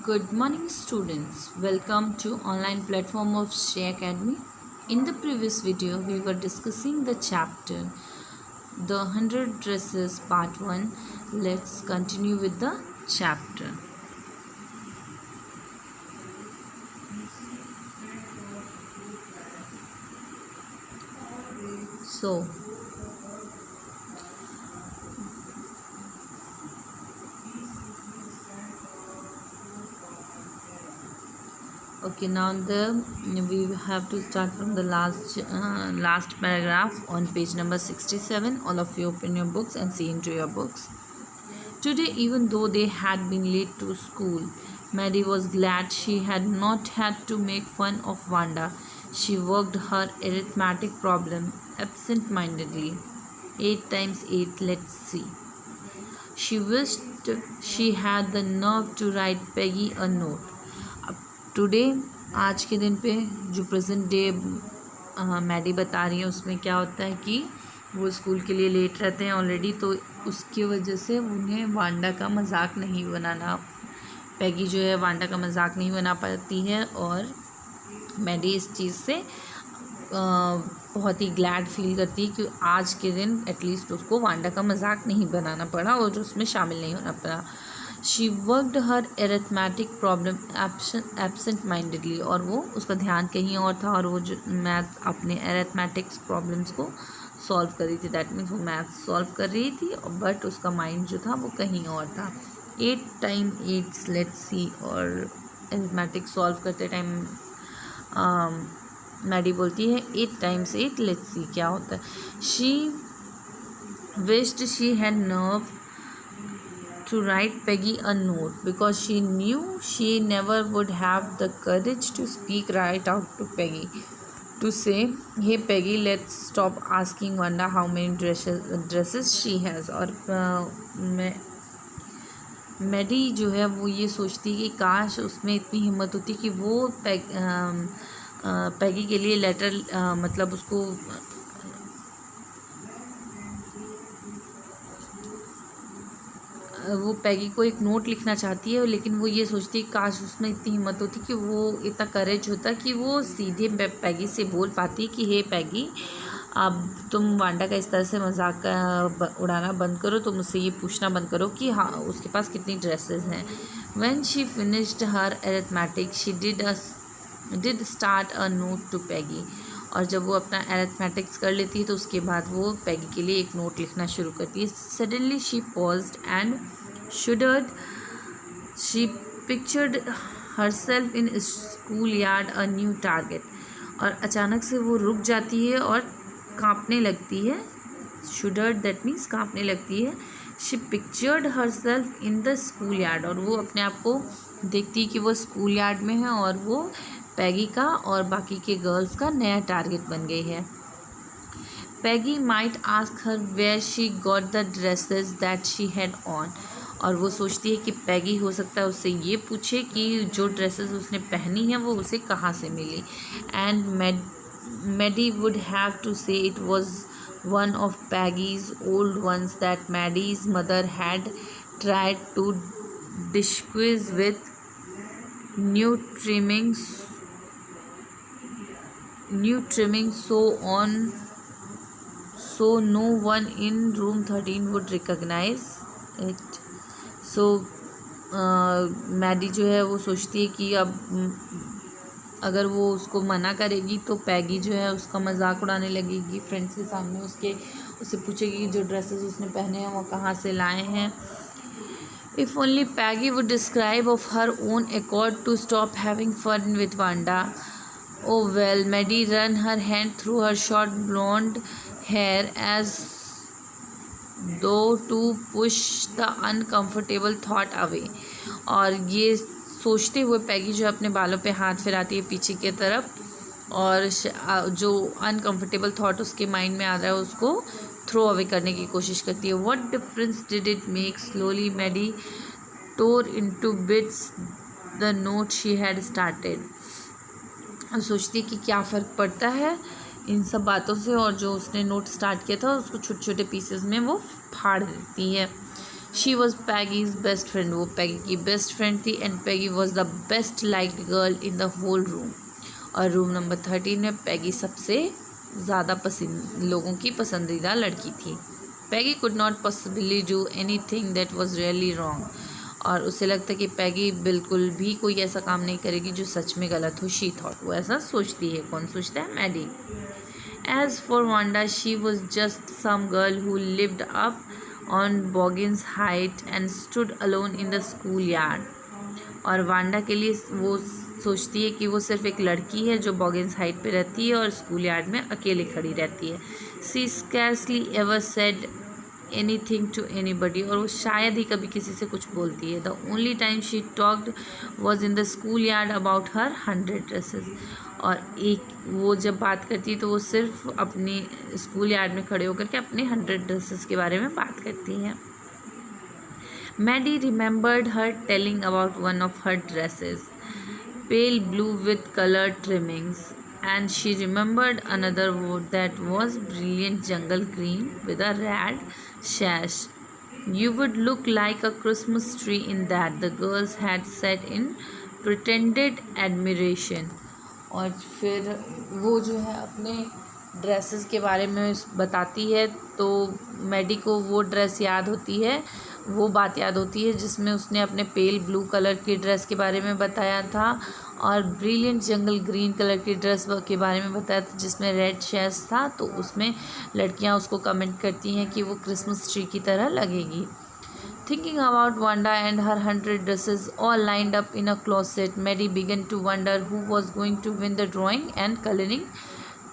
Good morning students. Welcome to online platform of Share Academy. In the previous video we were discussing the chapter The 100 Dresses part 1. Let's continue with the chapter. So okay, now we have to start from the last paragraph on page number 67. All of you open your books and see into your books. Today, even though they had been late to school, Mary was glad she had not had to make fun of Wanda. She worked her arithmetic problem absent-mindedly. 8 times 8, let's see. She wished she had the nerve to write Peggy a note. Today आज के दिन पे जो present day Maddie बता रही है उसमें क्या होता है कि वो स्कूल के लिए लेट रहते हैं ऑलरेडी, तो उसकी वजह से उन्हें वांडा का मजाक नहीं बनाना, पैगी जो है वांडा का मजाक नहीं बना पाती है और मैडी इस चीज़ से बहुत ही ग्लैड फील करती है कि आज के दिन एटलीस्ट उसको वांडा का मजाक नहीं बनाना पड़ा और उसमें शामिल नहीं होना पड़ा. She worked her arithmetic problem absent mindedly, और वो उसका ध्यान कहीं और था और वो जो मैथ अपने एरिथमेटिक्स प्रॉब्लम्स को सॉल्व कर रही थी. दैट मीन्स वो मैथ सॉल्व कर रही थी बट उसका माइंड जो था वो कहीं और था. 8 टाइम 8 लेट्स सी, और एरिथमेटिक्स सॉल्व करते टाइम मैडी बोलती है 8 टाइम्स 8 लेट्स सी क्या होता है. She wished she had nerve to write Peggy a note because she knew she never would have the courage to speak right out to Peggy, to say, hey Peggy, let's stop asking Wanda how many dresses she has. और Maddie जो है वो ये सोचती कि काश उसमें इतनी हिम्मत होती कि वो पैगी के लिए लेटर मतलब उसको वो पैगी को एक नोट लिखना चाहती है, लेकिन वो ये सोचती है काश उसमें इतनी हिम्मत होती कि वो इतना करेज होता कि वो सीधे पैगी से बोल पाती कि हे पैगी, अब तुम वांडा का इस तरह से मजाक उड़ाना बंद करो, तुम मुझसे ये पूछना बंद करो कि हाँ उसके पास कितनी ड्रेसेस हैं. When she finished her arithmetic she did start a note to Peggy, और जब वो अपना अरिथमेटिक्स कर लेती है तो उसके बाद वो पैगी के लिए एक नोट लिखना शुरू करती है. Suddenly she paused and shuddered. She pictured herself in schoolyard a new target. और अचानक से वो रुक जाती है और कांपने लगती है. shuddered that means कांपने लगती है. She pictured herself in the schoolyard, और वो अपने आप को देखती है कि वो स्कूल यार्ड में है और वो पैगी का और बाकी के गर्ल्स का नया टारगेट बन गई है. Peggy might ask her where she got the dresses that she had on. और वो सोचती है कि पैगी हो सकता है उससे ये पूछे कि जो ड्रेसेस उसने पहनी हैं वो उसे कहाँ से मिली. And Maddie would have to say it was one of Peggy's old ones that Maddie's mother had tried to disguise with new trimming so no one in room 13 would recognize it. So Maddy जो है वो सोचती है कि अब अगर वो उसको मना करेगी तो पैगी जो है उसका मजाक उड़ाने लगेगी फ्रेंड्स के सामने, उससे पूछेगी जो ड्रेसेस उसने पहने हैं वो कहाँ से लाए हैं. If only Peggy would describe of her own accord to stop having fun with Wanda. Oh well, Maddie ran her hand through her short blonde hair as though to push the uncomfortable thought away. और ये सोचते हुए पैगी जो अपने बालों पे हाथ फिराती है पीछे की तरफ और जो अनकम्फर्टेबल थॉट उसके माइंड में आ रहा है उसको थ्रो अवे करने की कोशिश करती है. What difference did it make? Slowly Maddy tore into bits the note she had started. सोचती कि क्या फ़र्क पड़ता है इन सब बातों से, और जो उसने नोट स्टार्ट किया था उसको छोटे छोटे पीसेस में वो फाड़ देती है. She was Peggy's best friend, वो पैगी की बेस्ट फ्रेंड थी, and Peggy was the best liked girl in the whole room. और रूम नंबर 13 में पैगी सबसे ज़्यादा लोगों की पसंदीदा लड़की थी। Peggy could not possibly do anything that was really wrong, और उसे लगता है कि पैगी बिल्कुल भी कोई ऐसा काम नहीं करेगी जो सच में गलत हो। शी थॉट, वो ऐसा सोचती है। कौन सोचता है? Maddie. As for Wanda, she was just some girl who lived up on Boggins Height and stood alone in the school yard. और वांडा के लिए वो सोचती है कि वो सिर्फ एक लड़की है जो बॉगिन्स हाइट पे रहती है और स्कूल यार्ड में अकेले खड़ी रहती है। She scarcely ever said anything to anybody, और वो शायद ही कभी किसी से कुछ बोलती है। The only time she talked was in the school yard about her 100 dresses. और एक वो जब बात करती है तो वो सिर्फ अपनी स्कूल यार्ड में खड़े होकर के अपने 100 ड्रेसेस के बारे में बात करती है। Maddy remembered her telling about one of her dresses, pale blue with colored trimmings, and she remembered another that was brilliant jungle green with a red sash. You would look like a Christmas tree in that, the girls had said in pretended admiration. और फिर वो जो है अपने dresses के बारे में बताती है, तो मैडी को वो ड्रेस याद होती है, वो बात याद होती है जिसमें उसने अपने पेल ब्लू कलर की ड्रेस के बारे में बताया था और ब्रिलियंट जंगल ग्रीन कलर की ड्रेस के बारे में बताया था जिसमें रेड शेड्स था। तो उसमें लड़कियां उसको कमेंट करती हैं कि वो क्रिसमस ट्री की तरह लगेगी। Thinking about Wanda and her 100 dresses all lined up in a closet, Mary began to wonder who was going to win the drawing and coloring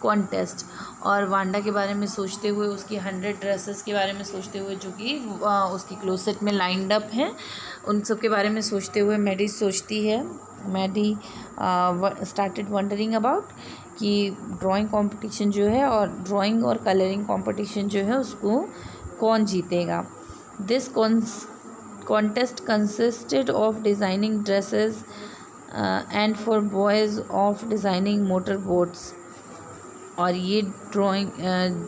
contest. और वांडा के बारे में सोचते हुए, उसकी 100 ड्रेसेस के बारे में सोचते हुए जो कि उसकी क्लोसेट में लाइंड अप हैं, उन सब के बारे में सोचते हुए मैडी स्टार्टेड वंडरिंग अबाउट कि ड्राइंग कंपटीशन जो है और ड्राइंग और कलरिंग कंपटीशन जो है उसको कौन जीतेगा। This contest consisted of designing dresses and for boys of designing motorboats. और ये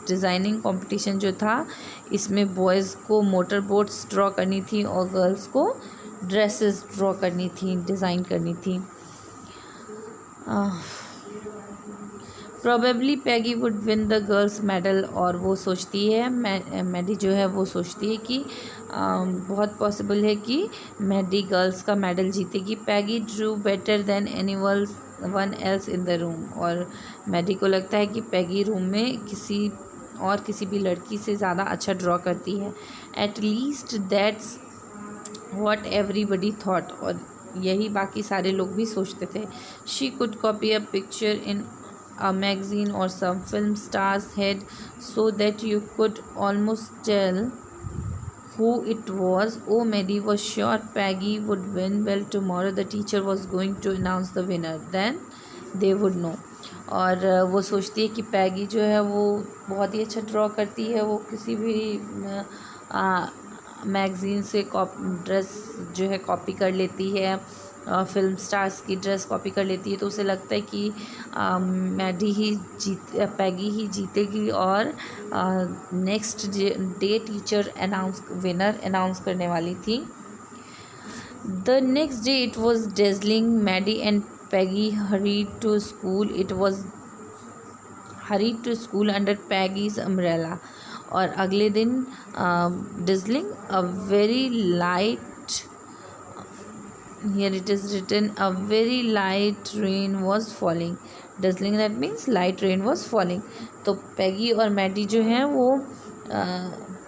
डिज़ाइनिंग कंपटीशन जो था, इसमें बॉयज़ को मोटर बोट्स ड्रॉ करनी थी और गर्ल्स को ड्रेसेस ड्रॉ करनी थी, डिज़ाइन करनी थी। Probably Peggy would win the girls medal, और वो सोचती है, मैडी जो है वो सोचती है कि बहुत पॉसिबल है कि मैडी गर्ल्स का मेडल जीतेगी। Peggy drew better than one else in the room, और मैडी को लगता है कि पैगी रूम में किसी भी लड़की से ज़्यादा अच्छा ड्रॉ करती है। At least that's what everybody thought, और यही बाकी सारे लोग भी सोचते थे। She could copy a picture in a magazine or some film star's head so that you could almost tell who it was. Oh, Maddie was sure Peggy would win. Well, tomorrow the teacher was going to announce the winner. Then they would know. और वो सोचती है कि पैगी जो है वो बहुत ही अच्छा ड्रॉ करती है, वो किसी भी मैगज़ीन से ड्रेस जो है कॉपी कर लेती है, फिल्म स्टार्स की ड्रेस कॉपी कर लेती है, तो उसे लगता है कि पैगी ही जीतेगी और next day teacher winner announce करने वाली थी। The next day it was dazzling. Maddy and Peggy hurried to school under Peggy's umbrella. और अगले दिन dazzling a very light, here it is written, a very light rain was falling. Drizzling, that means light rain was falling. तो पैगी और Maddie जो हैं वो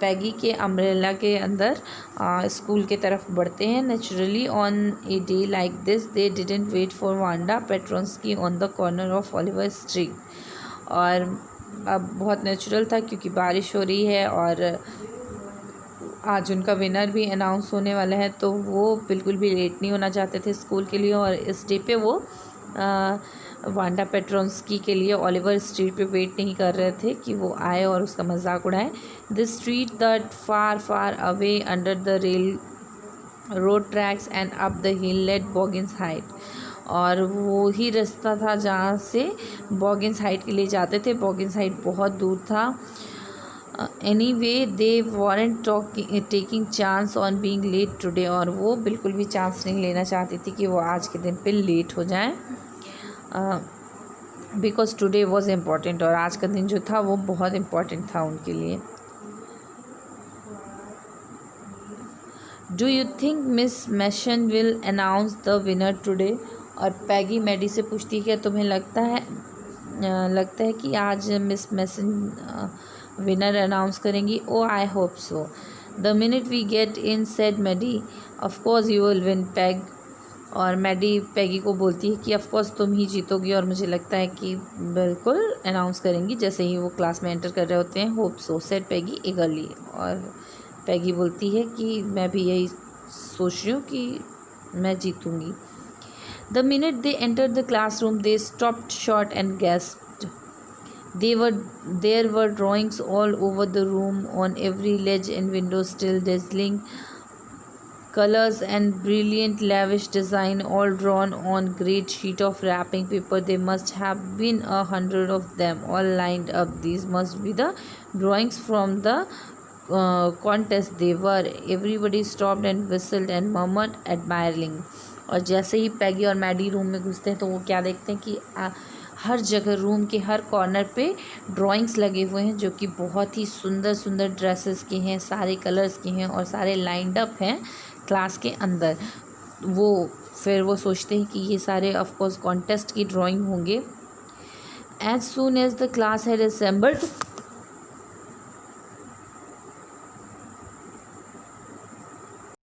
पैगी के umbrella के अंदर स्कूल के तरफ बढ़ते हैं। Naturally on a day like this they didn't wait for Wanda Petronski on the corner of Oliver Street. और अब बहुत नेचुरल था क्योंकि बारिश हो रही है और आज उनका विनर भी अनाउंस होने वाला है, तो वो बिल्कुल भी लेट नहीं होना चाहते थे स्कूल के लिए। और इस डे पे वो वांडा पेट्रोन्स्की के लिए ओलिवर स्ट्रीट पे वेट नहीं कर रहे थे कि वो आए और उसका मजाक उड़ाए। This street that far far away under the railroad tracks and up the hill late Boggins Height. और वो ही रास्ता था जहाँ से बॉगिन्स हाइट के लिए जाते थे। बॉगिन्स हाइट बहुत दूर था। Anyway, they weren't taking chance on being late today. और वो बिल्कुल भी चांस नहीं लेना चाहती थी कि वो आज के दिन पे लेट हो जाएं, बिकॉज टुडे वॉज इम्पॉर्टेंट, और आज का दिन जो था वो बहुत इम्पॉर्टेंट था उनके लिए. Do you think Miss Mason will announce the winner today? और पैगी मैडी से पूछती है, क्या तुम्हें लगता है कि आज मिस मैसन विनर अनाउंस करेंगी? Oh I hope so. The minute we get in said Maddie, of course you will win Peg. और मैडी पैगी को बोलती है कि ऑफ कोर्स तुम ही जीतोगी, और मुझे लगता है कि बिल्कुल अनाउंस करेंगी जैसे ही वो क्लास में एंटर कर रहे होते हैं. होप सो सेड पैगी ईगरली. और पैगी बोलती है कि मैं भी यही सोच रही हूँ कि मैं जीतूँगी. The minute they enter the classroom they stopped short and gasped. There were drawings all over the room, on every ledge and window, still dazzling colors and brilliant lavish design, all drawn on great sheet of wrapping paper. There must have been 100 of them, all lined up. These must be the drawings from the contest. They were. Everybody stopped and whistled and murmured admiringly. और जैसे ही पैगी और Maddie room में घुसते हैं तो वो क्या देखते हैं कि हर जगह रूम के हर कॉर्नर पे ड्राइंग्स लगे हुए हैं, जो कि बहुत ही सुंदर सुंदर ड्रेसेस के हैं, सारे कलर्स के हैं और सारे लाइंड अप हैं क्लास के अंदर. फिर वो सोचते हैं कि ये सारे ऑफ कोर्स कॉन्टेस्ट की ड्राइंग होंगे. As soon as the class had assembled